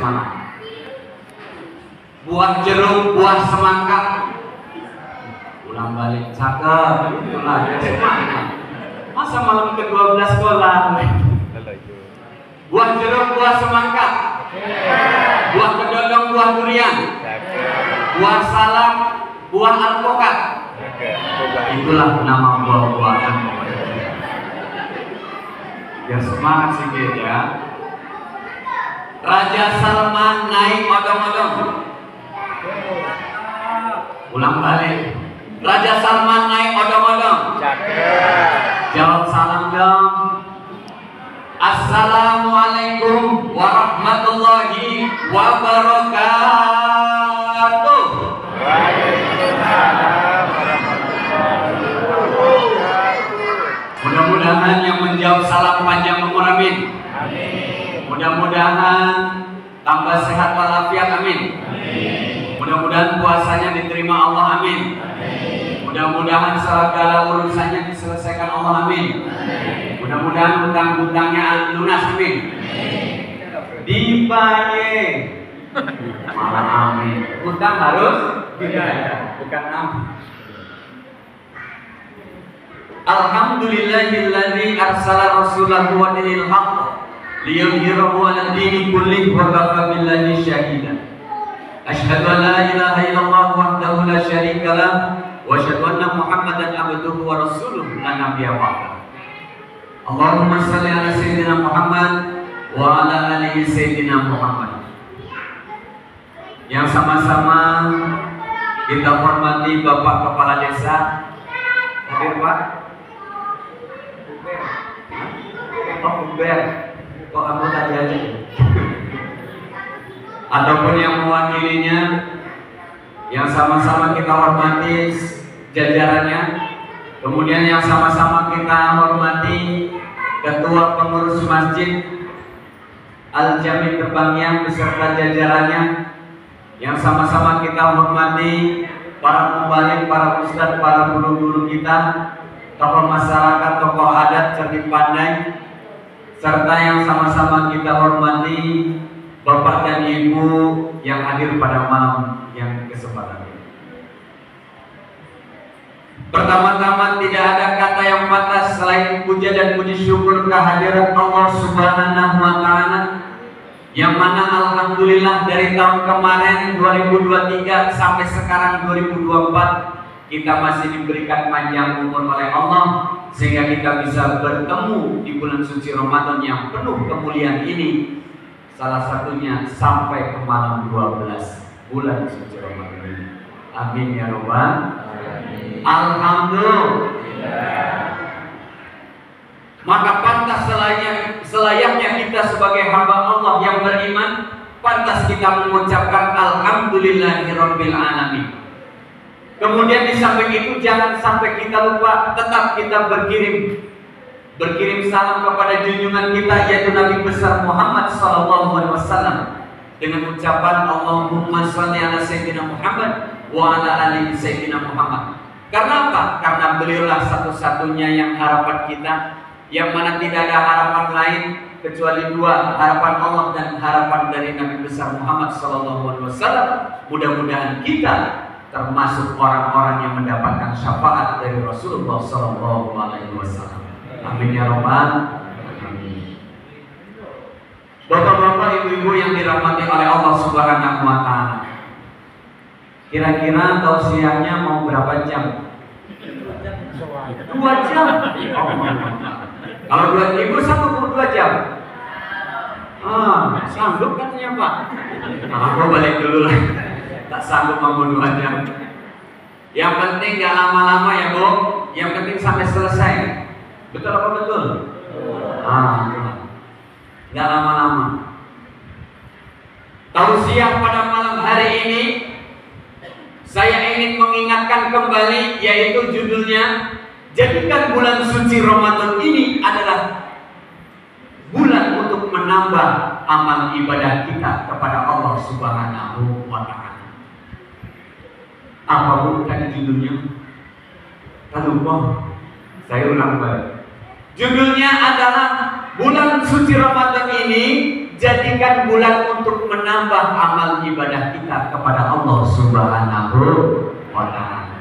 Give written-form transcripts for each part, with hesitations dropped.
semalam. Buah jeruk, buah semangka. Ulang balik cakep, itulah ya semangat. Masa malam ke-12 sekolah? Buah jeruk, buah semangka. Buah kedondong, buah durian. Buah salak, buah alpukat. Itulah nama buah-buahan. Biar semangat sedikit ya. Raja Salman naik odong-odong. Ulang balik. Raja Salman naik odong-odong. Jawab salam dong. Assalamualaikum warahmatullahi wabarakatuh. Mudah-mudahan yang menjawab salam panjang umur, amin. Mudah-mudahan tambah sehat walafiat, amin. Mudah-mudahan puasanya diterima Allah, amin. Mudah-mudahan segala urusannya diselesaikan Allah, amin. Mudah-mudahan hutang-hutangnya lunas, amin. Dibayar malah amin. Hutang harus dibayar, bukan amin. Alhamdulillahilladzi arsala rasulahu wa dinil haqq liyudhhirahu 'ala ad-dini kullihi wa kafa billahi shahida. Asyhadu an la ilaha illallah wahdahu la syarika lah wa asyhadu anna Muhammadan abduhu wa rasuluh la nabiyya ba'dahu. Allahumma shalli 'ala sayyidina Muhammad wa 'ala ali sayyidina Muhammad. Yang sama-sama kita hormati Bapak Kepala Desa. Hadir Pak? Oh, Uber. Kok kamu tadi aja? Ataupun yang mewakilinya, yang sama-sama kita hormati jajarannya, kemudian yang sama-sama kita hormati Ketua Pengurus Masjid Al-Jami Terbangnya beserta jajarannya, yang sama-sama kita hormati para mubalik, para ustadz, para guru-guru kita, tokoh masyarakat, tokoh adat, cerdik pandai, serta yang sama-sama kita hormati Bapak dan Ibu yang hadir pada malam yang kesempatan ini. Pertama-tama tidak ada kata yang pantas selain puja dan puji syukur kehadiran Allah Subhanahu wa Ta'ala, yang mana alhamdulillah dari tahun kemarin 2023 sampai sekarang 2024 kita masih diberikan panjang umur oleh Allah sehingga kita bisa bertemu di bulan suci Ramadan yang penuh kemuliaan ini. Salah satunya sampai ke malam 12 bulan suci Ramadan ini. Amin ya Rabbal alamin. Alhamdulillah. Maka pantas selayaknya kita sebagai hamba Allah yang beriman, pantas kita mengucapkan alhamdulillahirabbil alamin. Kemudian di samping itu jangan sampai kita lupa, tetap kita berkirim salam kepada junjungan kita yaitu Nabi besar Muhammad SAW dengan ucapan Allahumma sholli ala sayyidina Muhammad wa ala ali sayyidina Muhammad. Karena apa? Karena beliaulah satu-satunya yang harapan kita, yang mana tidak ada harapan lain kecuali dua, harapan Allah dan harapan dari Nabi besar Muhammad SAW. Mudah-mudahan kita termasuk orang-orang yang mendapatkan syafaat dari Rasulullah SAW. Amin ya Rabbal alamin. Bapak-bapak, ibu-ibu yang dirahmati oleh Allah Subhanahu wa Ta'ala, kira-kira tausiahnya mau berapa jam? 2 jam. Kalau 2 ibu sanggup 2 jam? Sanggup katanya Pak. Aku balik dulu lah. Tak sanggup mau 2 jam. Yang penting gak lama-lama ya Bu. Yang penting sampai selesai. Betul apa betul? Gak lama-lama. Tausiah pada malam hari ini saya ingin mengingatkan kembali, yaitu judulnya, jadikan bulan suci Ramadan ini adalah bulan untuk menambah amal ibadah kita kepada Allah Subhanahu wa Ta'ala. Apa bukan judulnya? Lupa. Saya ulang balik. Judulnya adalah bulan suci Ramadan ini jadikan bulan untuk menambah amal ibadah kita kepada Allah Subhanahu wa Ta'ala.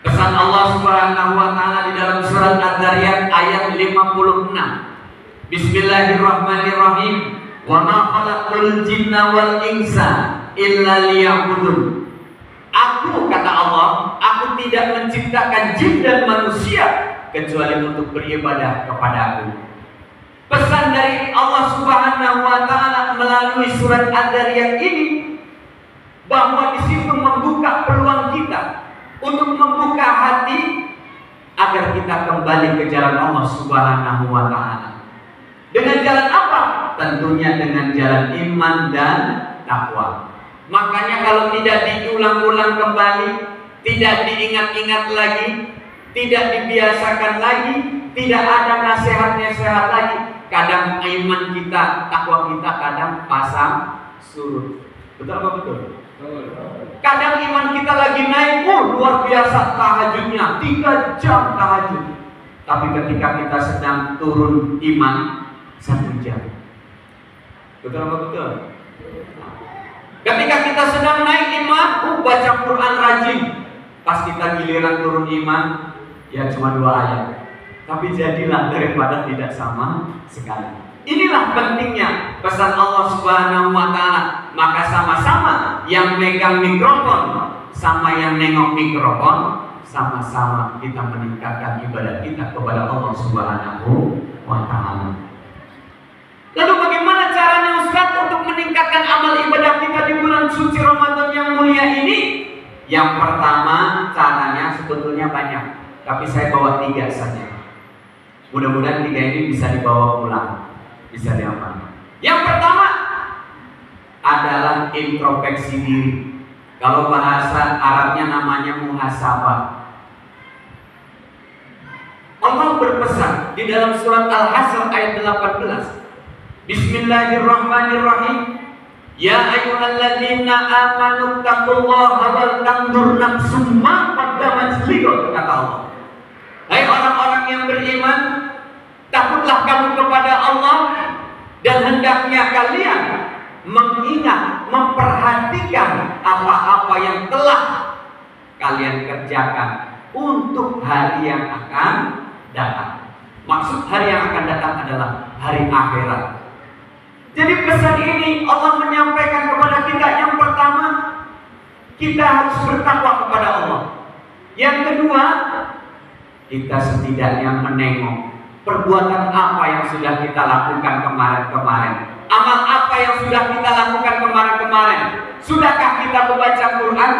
Pesan Allah Subhanahu wa Ta'ala di dalam surat Ad-Dariyat ayat 56. Bismillahirrahmanirrahim. Wa ma khalaqul jinna wal insa illa liya'budun. Aku, kata Allah, aku tidak menciptakan jin dan manusia kecuali untuk beribadah kepada Aku. Pesan dari Allah Subhanahu wa Ta'ala melalui surat Ad-Dariyat ini, bahwa di situ membuka peluang kita untuk membuka hati agar kita kembali ke jalan Allah Subhanahu wa Ta'ala. Dengan jalan apa? Tentunya dengan jalan iman dan takwa. Makanya kalau tidak diulang-ulang kembali, tidak diingat-ingat lagi, tidak dibiasakan lagi, tidak ada nasihat-nasihat lagi, kadang iman kita, takwa kita kadang pasang surut. Betul apa betul? Kadang iman kita lagi naik, luar biasa tahajudnya, 3 jam tahajud. Tapi ketika kita sedang turun iman, 1 jam. Betul apa betul? Ketika kita sedang naik iman, baca Quran rajin. Pas kita giliran turun iman, ya cuma 2 ayat. Tapi jadilah daripada tidak sama sekali. Inilah pentingnya pesan Allah Subhanahu wa Ta'ala. Maka sama-sama yang megang mikrofon sama yang nengok mikrofon, sama-sama kita meningkatkan ibadah kita kepada Allah Subhanahu wa Ta'ala. Lalu bagaimana caranya Ustaz untuk meningkatkan amal ibadah kita di bulan suci Ramadan yang mulia ini? Yang pertama, caranya sebetulnya banyak, tapi saya bawa 3 saja. Mudah-mudahan 3 ini bisa dibawa pulang, bisa diamalkan. Yang pertama adalah introspeksi diri. Kalau bahasa Arabnya namanya muhasabah. Allah berpesan di dalam surat Al-Hasr ayat 18. Bismillahirrahmanirrahim. Ya ayyuhalladzina amanu taqullaha wal tanzur nafsum ma qaddamat lighad, kata Allah. Hai orang-orang yang beriman, takutlah kamu kepada Allah dan hendaknya kalian mengingat, memperhatikan apa-apa yang telah kalian kerjakan untuk hari yang akan datang. Maksud hari yang akan datang adalah hari akhirat. Jadi pesan ini Allah menyampaikan kepada kita, yang pertama, kita harus bertakwa kepada Allah. Yang kedua, kita setidaknya menengok perbuatan apa yang sudah kita lakukan kemarin-kemarin, amal apa yang sudah kita lakukan kemarin-kemarin. Sudahkah kita membaca Quran?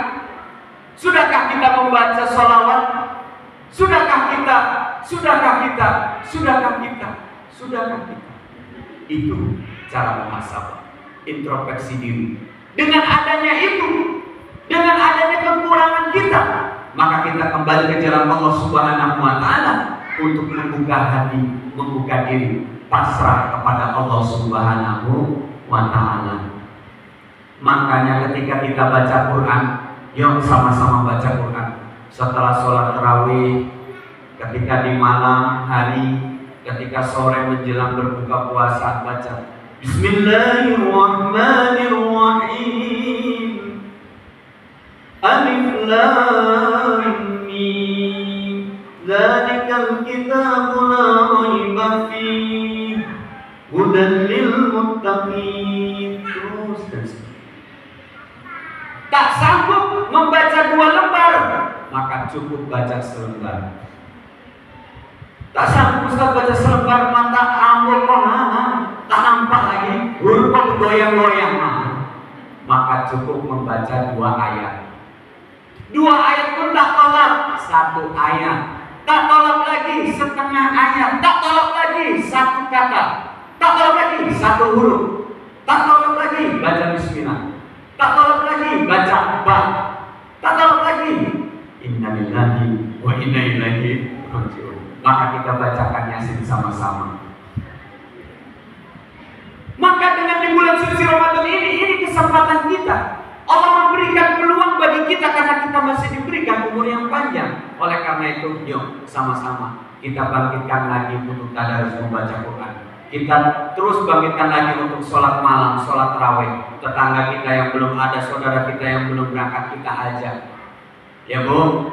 Sudahkah kita membaca sholawat? Sudahkah kita? Itu cara muhasabah, introspeksi diri. Dengan adanya itu, dengan adanya kekurangan kita, maka kita kembali ke jalan Allah Subhanahu wa Ta'ala untuk membuka hati, membuka diri, pasrah kepada Allah Subhanahu wa Ta'ala. Makanya ketika kita baca Quran, yuk sama-sama baca Quran. Setelah sholat tarawih, ketika di malam hari, ketika sore menjelang berbuka puasa, baca Bismillahirrahmanirrahim. Alif Lam Mim. Dzalikal kitabu la raiba fihi hudan lil muttaqin. Terus. Tak sanggup membaca 2 lembar, maka cukup baca selembar. Tak sanggup Ustaz baca selembar, mata ambul tak nampak lagi, huruf goyang-goyang, maka cukup membaca 2 ayat. 2 ayat pun tak tolak, 1 ayat. Tak tolak lagi, setengah ayat. Tak tolak lagi, 1 kata. Tak tolak lagi, 1 huruf. Tak tolak lagi, baca bismillah. Tak tolak lagi, baca ba. Tak tolak lagi, inna lillahi wa inna ilaihi raji'un. Maka kita bacakan Yasin sama-sama. Maka dengan di bulan suci Ramadan ini kesempatan kita. Allah memberikan peluang bagi kita karena kita masih diberikan umur yang panjang. Oleh karena itu, yuk sama-sama kita bangkitkan lagi untuk tadarus membaca Quran. kita terus bangkitkan lagi untuk sholat malam, sholat tarawih. Tetangga kita yang belum ada, saudara kita yang belum berangkat, kita ajak. Ya Bu,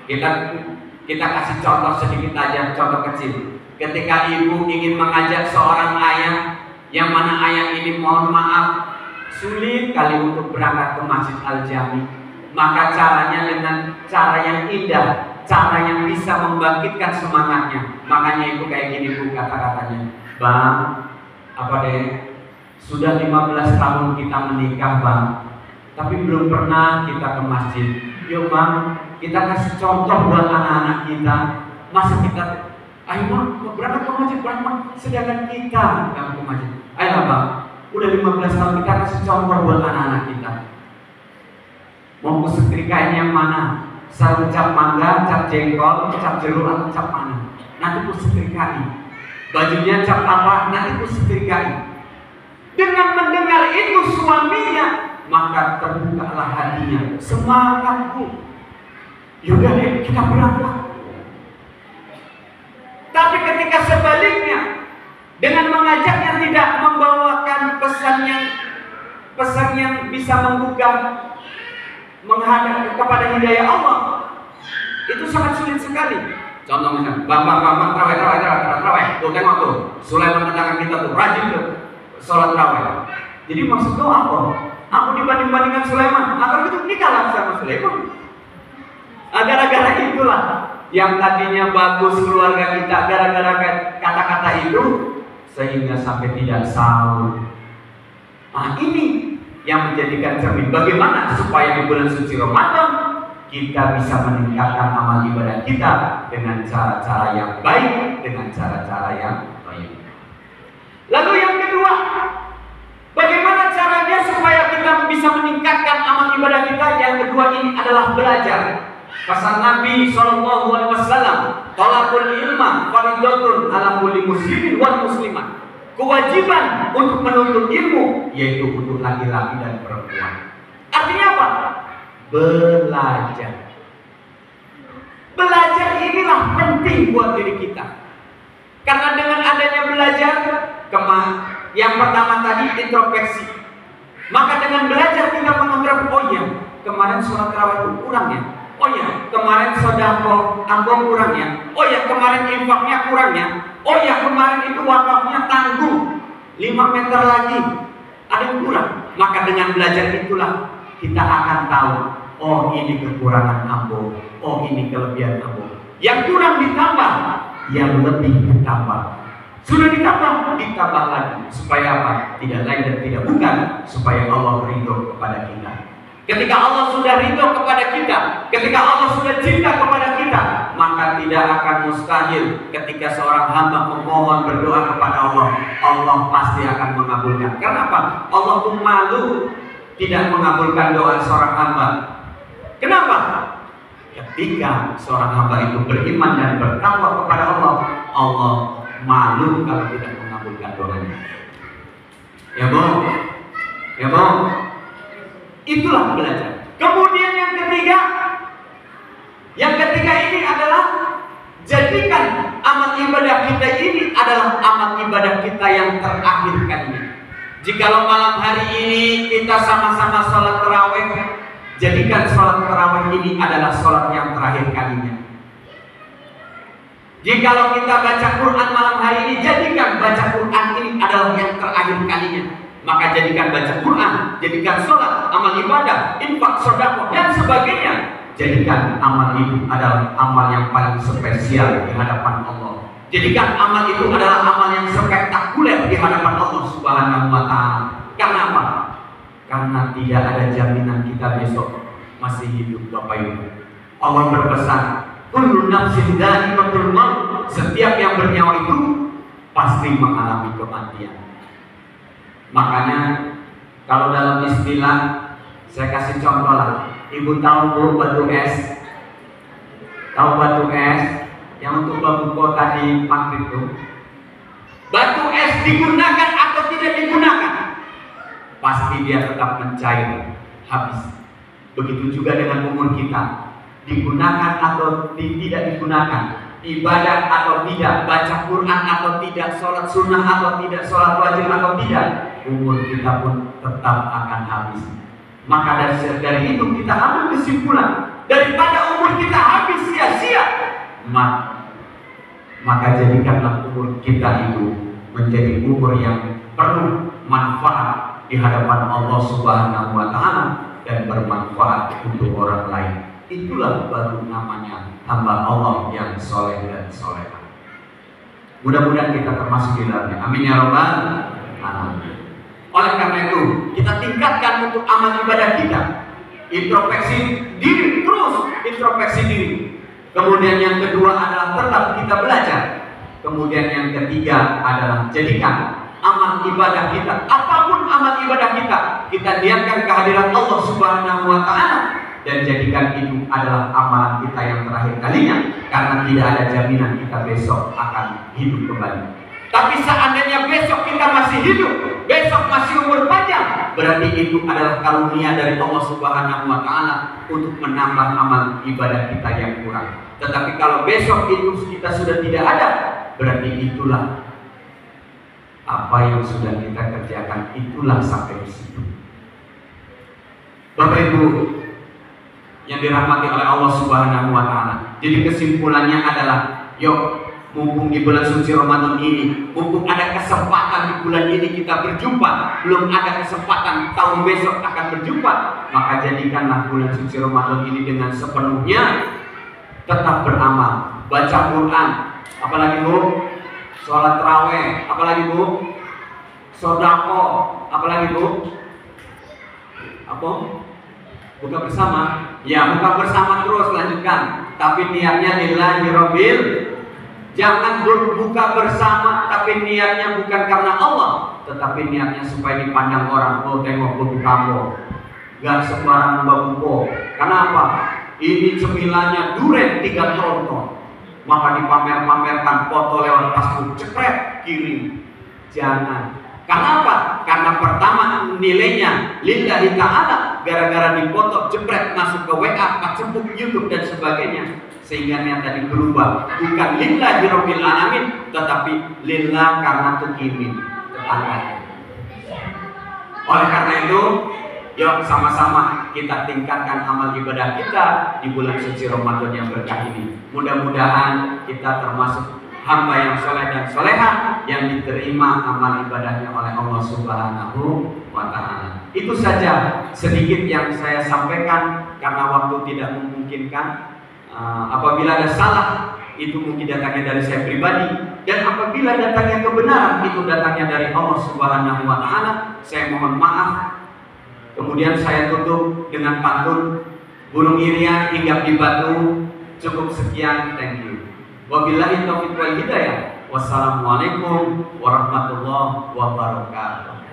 kita kasih contoh sedikit aja, contoh kecil. Ketika ibu ingin mengajak seorang ayah, yang mana ayah ini mohon maaf sulit kali untuk berangkat ke Masjid Al-Jami, maka caranya dengan cara yang indah, cara yang bisa membangkitkan semangatnya. Makanya ibu kayak gini Bu, kata-katanya, Bang, apa deh, sudah 15 tahun kita menikah Bang, tapi belum pernah kita ke masjid. Yuk Bang, kita kasih contoh buat anak-anak kita. Masa kita, ayo Bang, berangkat ke masjid, berangkat, sedangkan kita nggak ke masjid. Ayolah Bang, udah 15 tahun kita kasih contoh buat anak-anak kita. Mau setrikain yang mana? Sarung cap mangga, cap jengkol, cap jeruk, atau cap mana? Nanti ku setrikain. Bajunya cap apa? Nanti ku setrikain. Dengan mendengar itu suaminya, maka terbukalah hatinya. Semangat Bu, yaudah deh kita berangkat. Tapi ketika sebaliknya, dengan mengajaknya tidak membawakan pesan yang bisa menggugah, menghadap kepada hidayah Allah, itu sangat sulit sekali. Contoh misalnya, bang, terawih, tuh tengok tuh, Sulaiman tetangga kita tuh rajin tuh sholat terawih. Jadi maksud tuh apa? Aku dibanding-bandingkan Sulaiman, agar gitu nikahlah sama Sulaiman. Gara-gara itulah yang tadinya bagus keluarga kita, gara-gara kata-kata itu sehingga sampai tidak sahur. Nah ini yang menjadikan cermin bagaimana supaya di bulan suci Ramadan kita bisa meningkatkan amal ibadah kita dengan cara-cara yang baik, dengan cara-cara yang baik. Lalu yang kedua, bagaimana caranya supaya kita bisa meningkatkan amal ibadah kita? Yang kedua ini adalah belajar. Pesan Nabi SAW, talabul ilma fardhatun ala kulli muslimin wal muslimat. Kewajiban untuk menuntut ilmu yaitu untuk laki-laki dan perempuan. Artinya apa? Belajar. Belajar inilah penting buat diri kita. Karena dengan adanya belajar, yang pertama tadi introspeksi. Maka dengan belajar kita menganggap, oh iya, kemarin sholat tarawih itu kurang ya. Oh ya, kemarin sedekah aku kurang ya. Oh ya, kemarin infaknya kurang ya. Oh ya, kemarin itu wakafnya tanggung 5 meter lagi, ada yang kurang. Maka dengan belajar itulah kita akan tahu, oh ini kekurangan ambo, oh ini kelebihan ambo. Yang kurang ditambah, yang lebih ditambah. Sudah ditambah lagi. Supaya apa? Tidak lain dan tidak bukan, supaya Allah ridho kepada kita. Ketika Allah sudah ridho kepada kita, ketika Allah sudah cinta kepada kita, maka tidak akan mustahil ketika seorang hamba memohon berdoa kepada Allah, Allah pasti akan mengabulkan. Kenapa? Allah tuh malu tidak mengabulkan doa seorang hamba. Kenapa? Ketika seorang hamba itu beriman dan bertakwa kepada Allah, Allah malu kalau tidak mengabulkan doanya. Ya Bu, ya Bu. Itulah belajar. Kemudian yang ketiga ini adalah jadikan amal ibadah kita ini adalah amal ibadah kita yang terakhir kalinya. Jikalau malam hari ini kita sama-sama sholat tarawih, jadikan sholat tarawih ini adalah sholat yang terakhir kalinya. Jikalau kita baca Quran malam hari ini, jadikan baca Quran ini adalah yang terakhir kalinya. Maka jadikan baca Quran, jadikan sholat, amal ibadah, infak, sedekah dan sebagainya. Jadikan amal itu adalah amal yang paling spesial di hadapan Allah. Jadikan amal itu adalah amal yang spektakuler di hadapan Allah Subhanahu wa Ta'ala. Karena apa? Karena tidak ada jaminan kita besok masih hidup, Bapak Ibu. Allah berpesan, kullu nafsin dha'iqatul maut. Setiap yang bernyawa itu pasti mengalami kematian. Makanya kalau dalam istilah saya kasih contoh lah, Ibu tahu Bu batu es? Tahu batu es yang untuk bambu kota di Maghrib itu? Batu es digunakan atau tidak digunakan, pasti dia tetap mencair, habis. Begitu juga dengan umur kita, digunakan atau tidak digunakan, ibadah atau tidak, baca Quran atau tidak, sholat sunnah atau tidak, sholat wajib atau tidak, umur kita pun tetap akan habis. Maka dari itu kita ambil kesimpulan, daripada umur kita habis sia-sia, maka jadikanlah umur kita itu menjadi umur yang penuh manfaat di hadapan Allah Subhanahu wa Ta'ala dan bermanfaat untuk orang lain. Itulah baru namanya hamba Allah yang soleh dan solehah. Mudah-mudahan kita termasuk di dalamnya. Amin ya rabbal alamin. Oleh karena itu, kita tingkatkan untuk amal ibadah kita. Introspeksi diri, terus introspeksi diri. Kemudian yang kedua adalah tetap kita belajar. Kemudian yang ketiga adalah jadikan amal ibadah kita, apapun amal ibadah kita niatkan kehadiran Allah Subhanahu wa Ta'ala, dan jadikan itu adalah amalan kita yang terakhir kalinya, karena tidak ada jaminan kita besok akan hidup kembali. Tapi seandainya besok kita masih hidup, besok masih umur panjang, berarti itu adalah karunia dari Allah Subhanahu wa Ta'ala untuk menambah amal ibadah kita yang kurang. Tetapi kalau besok itu kita sudah tidak ada, berarti itulah apa yang sudah kita kerjakan, itulah sampai di situ. Bapak Ibu yang dirahmati oleh Allah Subhanahu wa Ta'ala, jadi kesimpulannya adalah, yuk, mumpung di bulan suci Ramadan ini, mumpung ada kesempatan di bulan ini kita berjumpa, belum ada kesempatan tahun besok akan berjumpa, maka jadikanlah bulan suci Ramadan ini dengan sepenuhnya tetap beramal, baca Quran, apalagi Bu, sholat tarawih, apalagi Bu, sodako, apalagi Bu, apa? Buka bersama, ya buka bersama terus, lanjutkan. Tapi niatnya lillahi rabbil. Jangan berbuka bersama tapi niatnya bukan karena Allah, tetapi niatnya supaya dipandang orang. Oh, tengok buku kamu, gak sembarang buku. Kenapa? Ini cemilannya duren 3 tronton, maka dipamer-pamerkan foto lewat Facebook, cepret kirim. Jangan. Kenapa? Karena pertama nilainya lillahi ta'ala, gara-gara dipoto jepret masuk ke WA, Facebook, YouTube dan sebagainya, sehingga niat tadi berubah, bukan lillahi rabbil alamin, tetapi lillah karena tukimin tetangga. Oleh karena itu, yuk sama-sama kita tingkatkan amal ibadah kita di bulan suci Ramadan yang berkah ini. Mudah-mudahan kita termasuk hamba yang soleh dan solehah yang diterima amal ibadahnya oleh Allah Subhanahu wa Ta'ala. Itu saja sedikit yang saya sampaikan, karena waktu tidak memungkinkan. Apabila ada salah, itu mungkin datangnya dari saya pribadi, dan apabila datangnya kebenaran, itu datangnya dari Allah Subhanahu wa Ta'ala. Saya mohon maaf. Kemudian saya tutup dengan pantun Gunung Irian hinggap di batu. Cukup sekian, thank you. Wabillahi taufiq wal hidayah. Wassalamualaikum warahmatullahi wabarakatuh.